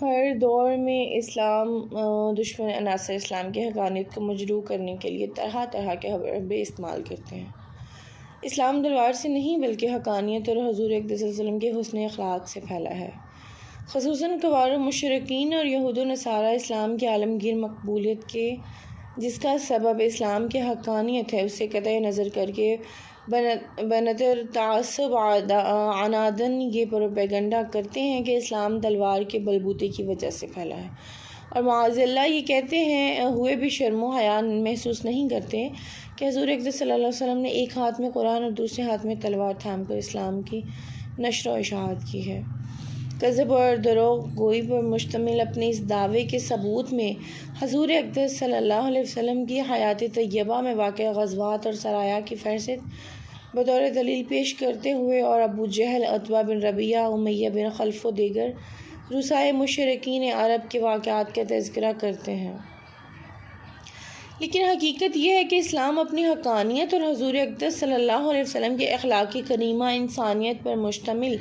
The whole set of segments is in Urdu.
ہر دور میں اسلام دشمن عناصر اسلام کی حقانیت کو مجروح کرنے کے لیے طرح طرح کے حربے استعمال کرتے ہیں۔ اسلام تلوار سے نہیں بلکہ حقانیت اور حضور اقدس صلی اللہ علیہ وسلم کے حسن اخلاق سے پھیلا ہے۔ خصوصاً کفار و مشرکین اور یہود و نصارہ اسلام کی عالمگیر مقبولیت کے جس کا سبب اسلام کی حقانیت ہے اسے قطع نظر کر کے بنظر تعصب عناداً یہ پروپیگنڈا کرتے ہیں کہ اسلام تلوار کے بلبوتے کی وجہ سے پھیلا ہے، اور معاذ اللہ یہ کہتے ہیں ہوئے بھی شرم و حیا محسوس نہیں کرتے کہ حضور اقدس صلی اللہ علیہ وسلم نے ایک ہاتھ میں قرآن اور دوسرے ہاتھ میں تلوار تھام کر اسلام کی نشر و اشاعت کی ہے۔ کذب اور دروغ گوئی پر مشتمل اپنے اس دعوے کے ثبوت میں حضور اقدس صلی اللہ علیہ وسلم کی حیات طیبہ میں واقع غزوات اور سرایا کی فہرست بطور دلیل پیش کرتے ہوئے اور ابو جہل، عتبہ بن ربیعہ، امیہ بن خلف و دیگر رؤسائے مشرکین عرب کے واقعات کا تذکرہ کرتے ہیں۔ لیکن حقیقت یہ ہے کہ اسلام اپنی حقانیت اور حضور اقدس صلی اللہ علیہ وسلم کے اخلاق کریمہ انسانیت پر مشتمل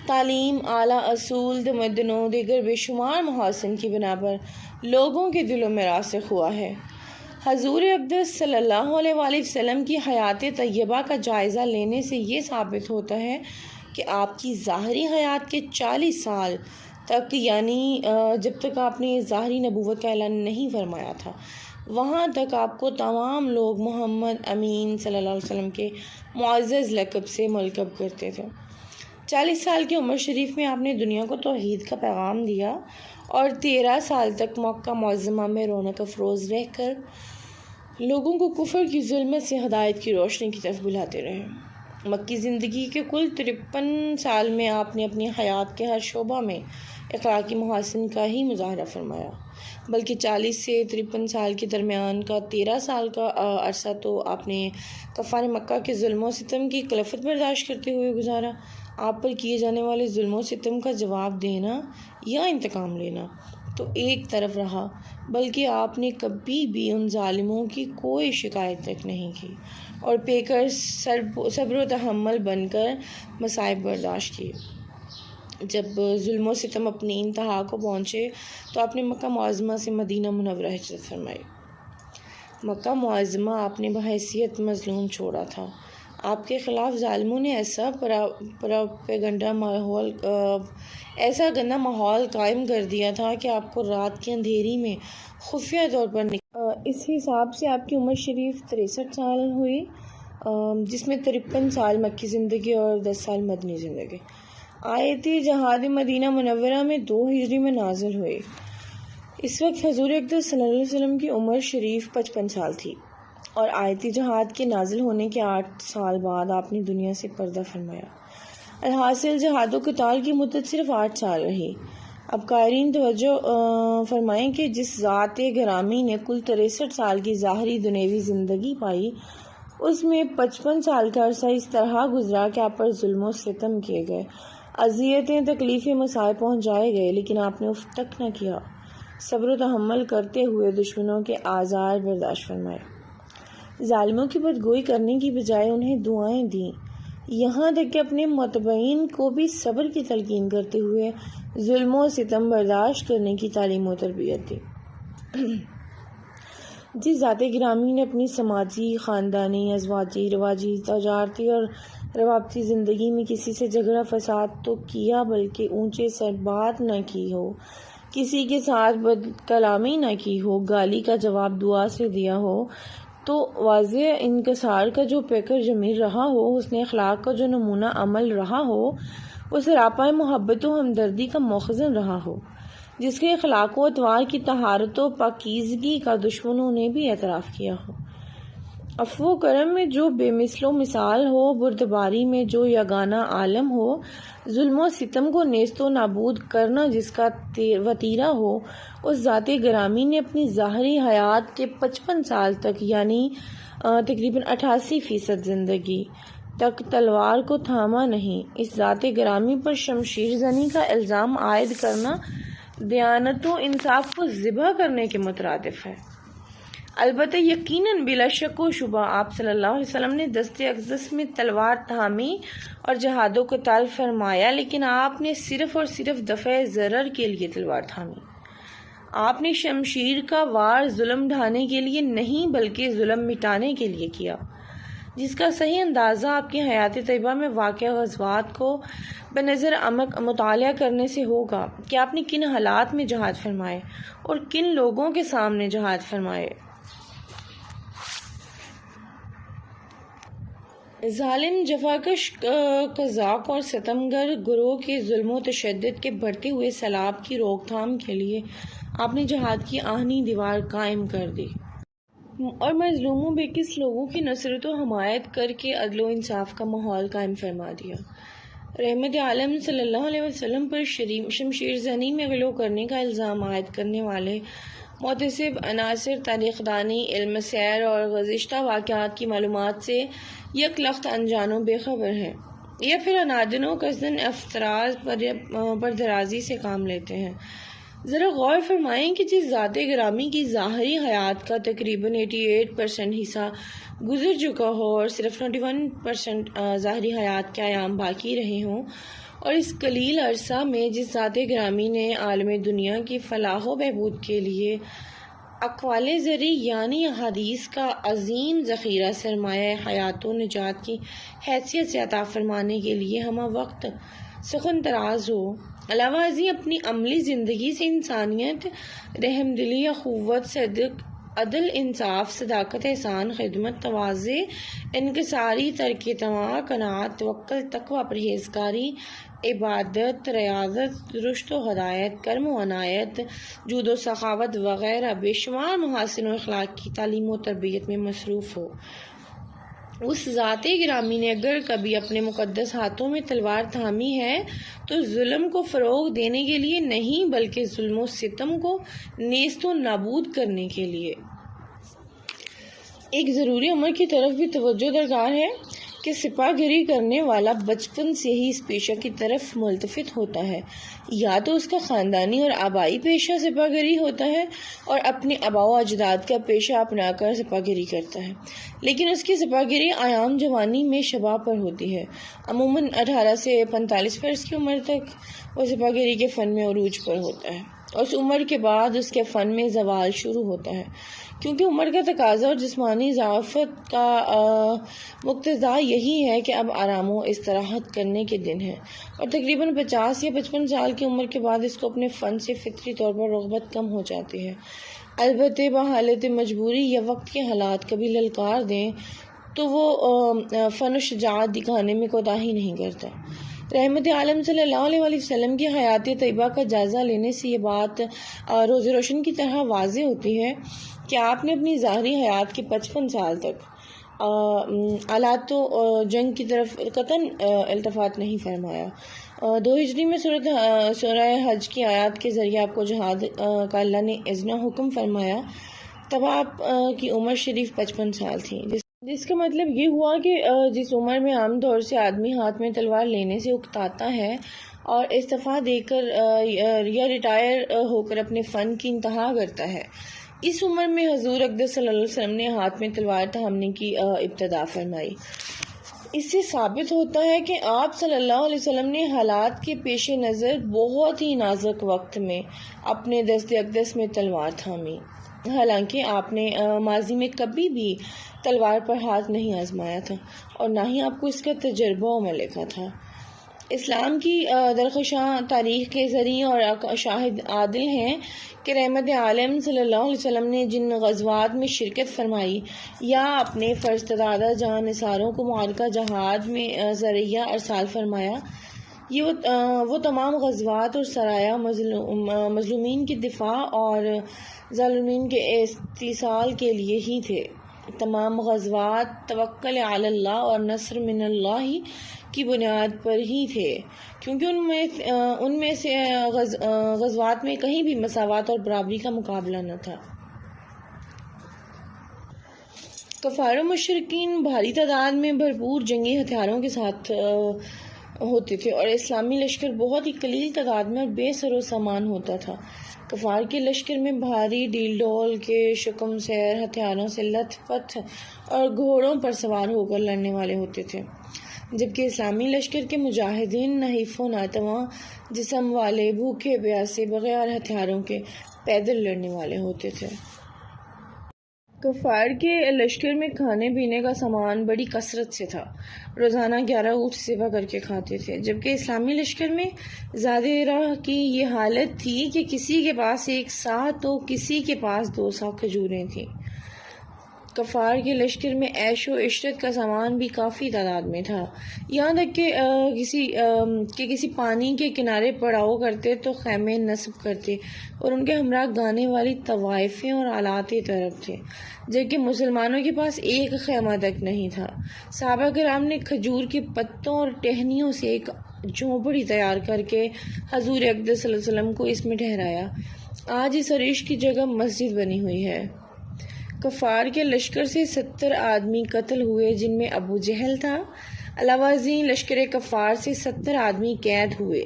تعلیم، اعلیٰ اصول، تمدن و دیگر بے شمار محاسن کی بنا پر لوگوں کے دلوں میں راسخ ہوا ہے۔ حضور اقدس صلی اللہ علیہ وآلہ وسلم کی حیات طیبہ کا جائزہ لینے سے یہ ثابت ہوتا ہے کہ آپ کی ظاہری حیات کے 40 سال تک، یعنی جب تک آپ نے ظاہری نبوت کا اعلان نہیں فرمایا تھا، وہاں تک آپ کو تمام لوگ محمد امین صلی اللہ علیہ وسلم کے معزز لقب سے ملقب کرتے تھے۔ 40 سال کی عمر شریف میں آپ نے دنیا کو توحید کا پیغام دیا اور 13 سال تک مکہ معظمہ میں رونق افروز رہ کر لوگوں کو کفر کی ظلمت سے ہدایت کی روشنی کی طرف بلاتے رہے۔ مکی زندگی کے کل 53 سال میں آپ نے اپنی حیات کے ہر شعبہ میں اخلاقی محاسن کا ہی مظاہرہ فرمایا، بلکہ 40 سے 53 سال کے درمیان کا 13 سال کا عرصہ تو آپ نے کفار مکہ کے ظلم و ستم کی کلفت برداشت کرتے ہوئے گزارا۔ آپ پر کیے جانے والے ظلم و ستم کا جواب دینا یا انتقام لینا تو ایک طرف رہا، بلکہ آپ نے کبھی بھی ان ظالموں کی کوئی شکایت تک نہیں کی اور پیکر صبر و تحمل بن کر مصائب برداشت کیے۔ جب ظلم و ستم اپنی انتہا کو پہنچے تو آپ نے مکہ معظمہ سے مدینہ منورہ ہجرت فرمائی۔ مکہ معظمہ آپ نے بحیثیت مظلوم چھوڑا تھا۔ آپ کے خلاف ظالموں نے ایسا گندا ماحول قائم کر دیا تھا کہ آپ کو رات کے اندھیری میں خفیہ طور پر اس حساب سے آپ کی عمر شریف 63 سال ہوئی، جس میں 53 سال مکی زندگی اور 10 سال مدنی زندگی۔ آیت جہاد مدینہ منورہ میں 2 ہجری میں نازل ہوئی۔ اس وقت حضور اقدس صلی اللہ علیہ وسلم کی عمر شریف 55 سال تھی اور آیت جہاد کے نازل ہونے کے 8 سال بعد آپ نے دنیا سے پردہ فرمایا۔ الحاصل جہاد و قتال کی مدت صرف 8 سال رہی۔ اب قائرین توجہ فرمائیں کہ جس ذات گرامی نے کل 63 سال کی ظاہری دنیوی زندگی پائی، اس میں 55 سال کا عرصہ اس طرح گزرا کہ آپ پر ظلم و ستم کیے گئے، اذیتیں، تکلیفیں، مصائب پہنچائے گئے، لیکن آپ نے اف تک نہ کیا، صبر و تحمل کرتے ہوئے دشمنوں کے آزار برداشت فرمائے، ظالموں کی بدگوئی کرنے کی بجائے انہیں دعائیں دیں، یہاں تک کہ اپنے متبعین کو بھی صبر کی تلقین کرتے ہوئے ظلم و ستم برداشت کرنے کی تعلیم و تربیت دی۔ جس ذات گرامی نے اپنی سماجی، خاندانی، ازواجی، رواجی، تجارتی اور روابطی زندگی میں کسی سے جھگڑا فساد تو کیا بلکہ اونچے سر بات نہ کی ہو، کسی کے ساتھ بد کلامی نہ کی ہو، گالی کا جواب دعا سے دیا ہو، تو واضح انکسار کا جو پیکر جمیل رہا ہو، حسن اخلاق کا جو نمونہ عمل رہا ہو، وہ سراپا محبت و ہمدردی کا مخزن رہا ہو، جس کے اخلاق و اطوار کی طہارت و پاکیزگی کا دشمنوں نے بھی اعتراف کیا ہو، عفو و کرم میں جو بے مثل و مثال ہو، بردباری میں جو یگانہ عالم ہو، ظلم و ستم کو نیست و نابود کرنا جس کا وتیرہ ہو، اس ذات گرامی نے اپنی ظاہری حیات کے 55 سال تک، یعنی تقریباً 88% زندگی تک تلوار کو تھاما نہیں۔ اس ذات گرامی پر شمشیر زنی کا الزام عائد کرنا دیانت و انصاف کو ذبح کرنے کے مترادف ہے۔ البتہ یقیناً بلا شک و شبہ آپ صلی اللہ علیہ وسلم نے دست اقدس میں تلوار تھامی اور جہاد و قتال فرمایا، لیکن آپ نے صرف اور صرف دفع ضرر کے لیے تلوار تھامی۔ آپ نے شمشیر کا وار ظلم ڈھانے کے لیے نہیں بلکہ ظلم مٹانے کے لیے کیا، جس کا صحیح اندازہ آپ کی حیات طیبہ میں واقع غزوات کو بنظر عمق مطالعہ کرنے سے ہوگا کہ آپ نے کن حالات میں جہاد فرمائے اور کن لوگوں کے سامنے جہاد فرمائے۔ ظالم جفاکش قزاق اور ستمگر گروہ کے ظلم و تشدد کے بڑھتے ہوئے سیلاب کی روک تھام کے لیے آپ نے جہاد کی آہنی دیوار قائم کر دی اور مظلوموں بے کس لوگوں کی نصرت و حمایت کر کے عدل و انصاف کا ماحول قائم فرما دیا۔ رحمت عالم صلی اللہ علیہ وسلم پر شمشیر زنی میں غلو کرنے کا الزام عائد کرنے والے محتسب عناصر تاریخ دانی، علم سیر اور گزشتہ واقعات کی معلومات سے یک لخت انجانوں بے خبر ہیں، یا پھر انادن و قصدن افتراض پر درازی سے کام لیتے ہیں۔ ذرا غور فرمائیں کہ جس ذات گرامی کی ظاہری حیات کا تقریباً 88% حصہ گزر چکا ہو اور صرف 21% ظاہری حیات کے ایام باقی رہے ہوں، اور اس قلیل عرصہ میں جس ذات گرامی نے عالم دنیا کی فلاح و بہبود کے لیے اقوال زری یعنی احادیث کا عظیم ذخیرہ سرمایہ حیات و نجات کی حیثیت سے عطا فرمانے کے لیے ہمہ وقت سخن تراز ہو، علاوہ ازیں اپنی عملی زندگی سے انسانیت، رحم دلی، اخوت، صدق، عدل، انصاف، صداقت، احسان، خدمت، تواضع، انکساری، ترک طمع، قناعت، توکل، تقوی، پرہیزگاری، عبادت، ریاضت، رشد و ہدایت، کرم و عنایت، جود و سخاوت وغیرہ بے شمار محاسن و اخلاق کی تعلیم و تربیت میں مصروف ہو۔ اس ذات گرامی نے اگر کبھی اپنے مقدس ہاتھوں میں تلوار تھامی ہے تو ظلم کو فروغ دینے کے لیے نہیں بلکہ ظلم و ستم کو نیست و نابود کرنے کے لیے۔ ایک ضروری امر کی طرف بھی توجہ درکار ہے کہ سپاہ گری کرنے والا بچپن سے ہی اس پیشہ کی طرف ملتفت ہوتا ہے، یا تو اس کا خاندانی اور آبائی پیشہ سپاہ گری ہوتا ہے اور اپنے آباء و اجداد کا پیشہ اپنا کر سپاہ گری کرتا ہے، لیکن اس کی سپاہ گری ایام جوانی میں شباب پر ہوتی ہے۔ عموماً 18 سے 45 برس کی عمر تک وہ سپاہ گری کے فن میں عروج پر ہوتا ہے، اور اس عمر کے بعد اس کے فن میں زوال شروع ہوتا ہے، کیونکہ عمر کا تقاضا اور جسمانی ضعفت کا مقتضا یہی ہے کہ اب آرام و استراحت کرنے کے دن ہیں، اور تقریباً 50 یا 55 سال کی عمر کے بعد اس کو اپنے فن سے فطری طور پر رغبت کم ہو جاتی ہے۔ البتہ بحالت مجبوری یا وقت کے حالات کبھی للکار دیں تو وہ فن و شجاعت دکھانے میں کوتاہی نہیں کرتا۔ رحمت عالم صلی اللہ علیہ وسلم کی حیات طیبہ کا جائزہ لینے سے یہ بات روز روشن کی طرح واضح ہوتی ہے کہ آپ نے اپنی ظاہری حیات کے 55 سال تک آلات و جنگ کی طرف قطعاً التفات نہیں فرمایا۔ 2 ہجری میں سورہ حج کی آیات کے ذریعے آپ کو جہاد کا اللہ نے اذن و حکم فرمایا، تب آپ کی عمر شریف 55 سال تھی، جس کا مطلب یہ ہوا کہ جس عمر میں عام طور سے آدمی ہاتھ میں تلوار لینے سے اکتاتا ہے اور استعفیٰ دے کر یا ریٹائر ہو کر اپنے فن کی انتہا کرتا ہے، اس عمر میں حضور اقدس صلی اللہ علیہ وسلم نے ہاتھ میں تلوار تھامنے کی ابتدا فرمائی۔ اس سے ثابت ہوتا ہے کہ آپ صلی اللہ علیہ وسلم نے حالات کے پیش نظر بہت ہی نازک وقت میں اپنے دست اقدس میں تلوار تھامی، حالانکہ آپ نے ماضی میں کبھی بھی تلوار پر ہاتھ نہیں آزمایا تھا اور نہ ہی آپ کو اس کا تجربہ و ملکہ تھا۔ اسلام کی درخشاں تاریخ کے ذریعے اور شاہد عادل ہیں کہ رحمت عالم صلی اللہ علیہ وسلم نے جن غزوات میں شرکت فرمائی یا اپنے فرزدادہ جان نثاروں کو معرکہ جہاد میں ذریعہ ارسال فرمایا، یہ وہ تمام غزوات اور سرایا مظلومین کے دفاع اور ظالمین کے استحصال کے لیے ہی تھے۔ تمام غزوات توکل علی اللہ اور نصر من اللہ کی بنیاد پر ہی تھے، کیونکہ ان میں سے غزوات میں کہیں بھی مساوات اور برابری کا مقابلہ نہ تھا۔ کفار و مشرکین بھاری تعداد میں بھرپور جنگی ہتھیاروں کے ساتھ ہوتے تھے اور اسلامی لشکر بہت ہی قلیل تعداد میں اور بے سر و سامان ہوتا تھا۔ کفار کے لشکر میں بھاری ڈیل ڈول کے شکم سیر ہتھیاروں سے لت پت اور گھوڑوں پر سوار ہو کر لڑنے والے ہوتے تھے، جبکہ اسلامی لشکر کے مجاہدین نحیف و ناتواں جسم والے، بھوکے پیاسے، بغیر ہتھیاروں کے پیدل لڑنے والے ہوتے تھے۔ کفار کے لشکر میں کھانے پینے کا سامان بڑی کثرت سے تھا، روزانہ 11 اونٹ ذبح کر کے کھاتے تھے، جبکہ اسلامی لشکر میں زیادہ کی یہ حالت تھی کہ کسی کے پاس 1 سا تو کسی کے پاس 2 سا کھجوریں تھیں۔ کفار کے لشکر میں عیش و عشرت کا سامان بھی کافی تعداد میں تھا، یہاں تک کہ کسی پانی کے کنارے پڑاؤ کرتے تو خیمے نصب کرتے اور ان کے ہمراہ گانے والی طوائفیں اور آلات طرب تھے، جبکہ مسلمانوں کے پاس 1 خیمہ تک نہیں تھا۔ صحابہ کرام نے کھجور کے پتوں اور ٹہنیوں سے ایک جھونپڑی تیار کر کے حضور اقدس صلی اللہ علیہ وسلم کو اس میں ٹھہرایا۔ آج اس عریش کی جگہ مسجد بنی ہوئی ہے۔ کفار کے لشکر سے 70 آدمی قتل ہوئے، جن میں ابو جہل تھا۔ علاوہ ازیں لشکر کفار سے 70 آدمی قید ہوئے،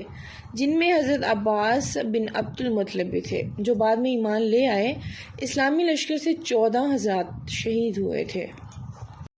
جن میں حضرت عباس بن عبد المطلب بھی تھے، جو بعد میں ایمان لے آئے۔ اسلامی لشکر سے 14 حضرات شہید ہوئے تھے۔